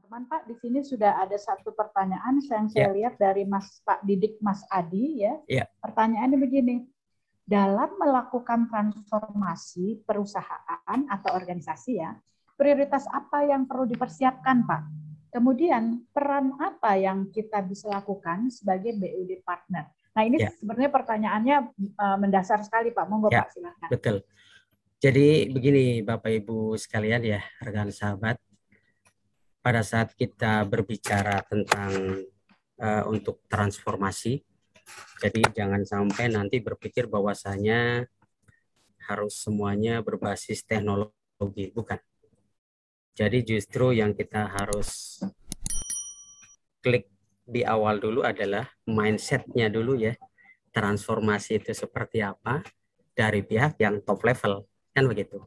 teman-teman, Pak, di sini sudah ada satu pertanyaan yang saya lihat dari Pak Didik Mas Adi ya. Pertanyaannya begini. Dalam melakukan transformasi perusahaan atau organisasi ya, prioritas apa yang perlu dipersiapkan, Pak? Kemudian peran apa yang kita bisa lakukan sebagai BUD partner? Nah, ini sebenarnya pertanyaannya mendasar sekali, Pak. Monggo, Pak, silakan. Betul. Jadi begini Bapak Ibu sekalian ya, rekan sahabat. Pada saat kita berbicara tentang untuk transformasi, jadi jangan sampai nanti berpikir bahwasanya harus semuanya berbasis teknologi, bukan. Jadi justru yang kita harus klik di awal dulu adalah mindsetnya dulu ya. Transformasi itu seperti apa dari pihak yang top level, kan begitu.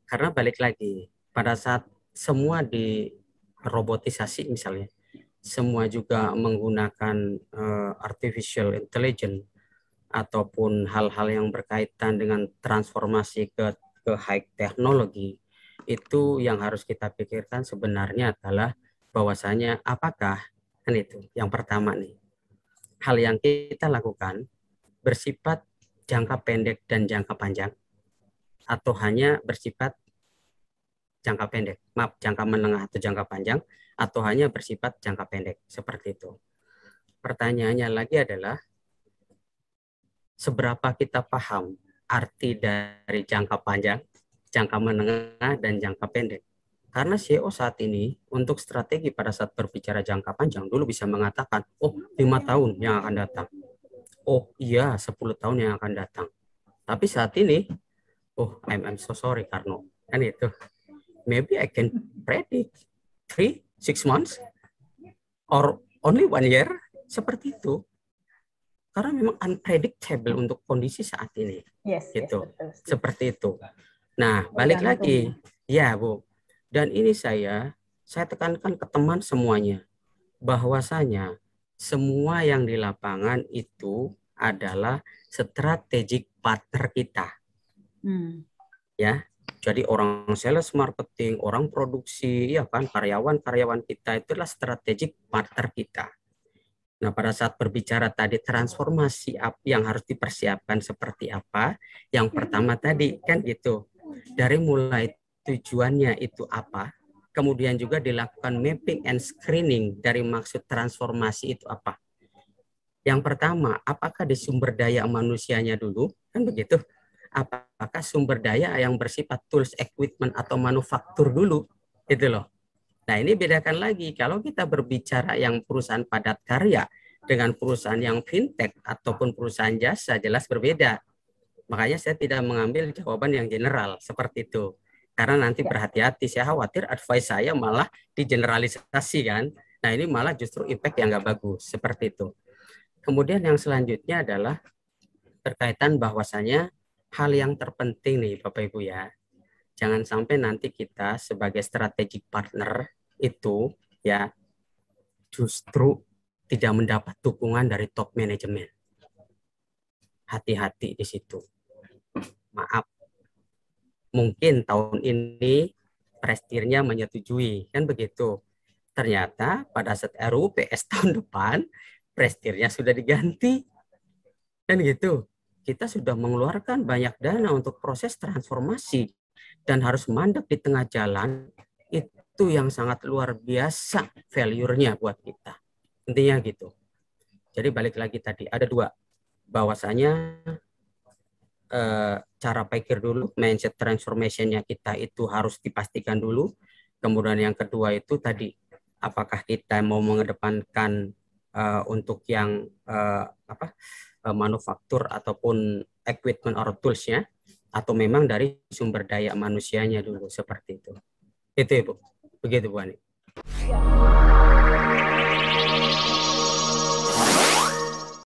Karena balik lagi, pada saat semua dirobotisasi misalnya, semua juga menggunakan artificial intelligence ataupun hal-hal yang berkaitan dengan transformasi ke high technology, itu yang harus kita pikirkan sebenarnya adalah bahwasanya apakah, kan itu yang pertama nih, hal yang kita lakukan bersifat jangka pendek dan jangka panjang atau hanya bersifat jangka pendek, jangka menengah atau jangka panjang, atau hanya bersifat jangka pendek, seperti itu. Pertanyaannya lagi adalah, seberapa kita paham arti dari jangka panjang, jangka menengah, dan jangka pendek. Karena CEO saat ini, untuk strategi pada saat berbicara jangka panjang, dulu bisa mengatakan, oh 5 tahun yang akan datang. Oh iya, 10 tahun yang akan datang. Tapi saat ini, oh I'm so sorry Karno, kan itu. Maybe I can predict 3-6 months or only 1 year, seperti itu. Karena memang unpredictable untuk kondisi saat ini. Gitu. Betul. Seperti itu. Nah, balik lagi. Ya, Bu. Dan ini saya tekankan ke teman semuanya bahwasanya semua yang di lapangan itu adalah strategic partner kita. Ya. Jadi orang sales marketing, orang produksi, ya kan, karyawan-karyawan kita itulah strategic partner kita. Nah, pada saat berbicara tadi transformasi yang harus dipersiapkan seperti apa, yang pertama tadi kan gitu, dari mulai tujuannya itu apa, kemudian juga dilakukan mapping and screening dari maksud transformasi itu apa. Yang pertama, apakah di sumber daya manusianya dulu, kan begitu. Apakah sumber daya yang bersifat tools, equipment, atau manufaktur dulu, gitu loh. Nah, ini bedakan lagi. Kalau kita berbicara yang perusahaan padat karya dengan perusahaan yang fintech ataupun perusahaan jasa, jelas berbeda. Makanya saya tidak mengambil jawaban yang general seperti itu. Karena nanti berhati-hati, saya khawatir advice saya malah digeneralisasi kan. Nah, ini malah justru impact yang nggak bagus, seperti itu. Kemudian yang selanjutnya adalah berkaitan bahwasanya hal yang terpenting nih Bapak Ibu ya. Jangan sampai nanti kita sebagai strategic partner itu ya justru tidak mendapat dukungan dari top manajemen. Hati-hati di situ. Maaf. Mungkin tahun ini presidennya menyetujui, kan begitu. Ternyata pada saat RUU PS tahun depan presidennya sudah diganti. Kan gitu. Kita sudah mengeluarkan banyak dana untuk proses transformasi dan harus mandek di tengah jalan, itu yang sangat luar biasa value-nya buat kita. Intinya gitu. Jadi balik lagi tadi, ada dua. Bahwasanya cara pikir dulu, mindset transformation-nya kita itu harus dipastikan dulu. Kemudian yang kedua itu tadi, apakah kita mau mengedepankan untuk yang manufaktur ataupun equipment or tools-nya, atau memang dari sumber daya manusianya dulu, seperti itu. Itu Ibu. Begitu Bu Ani.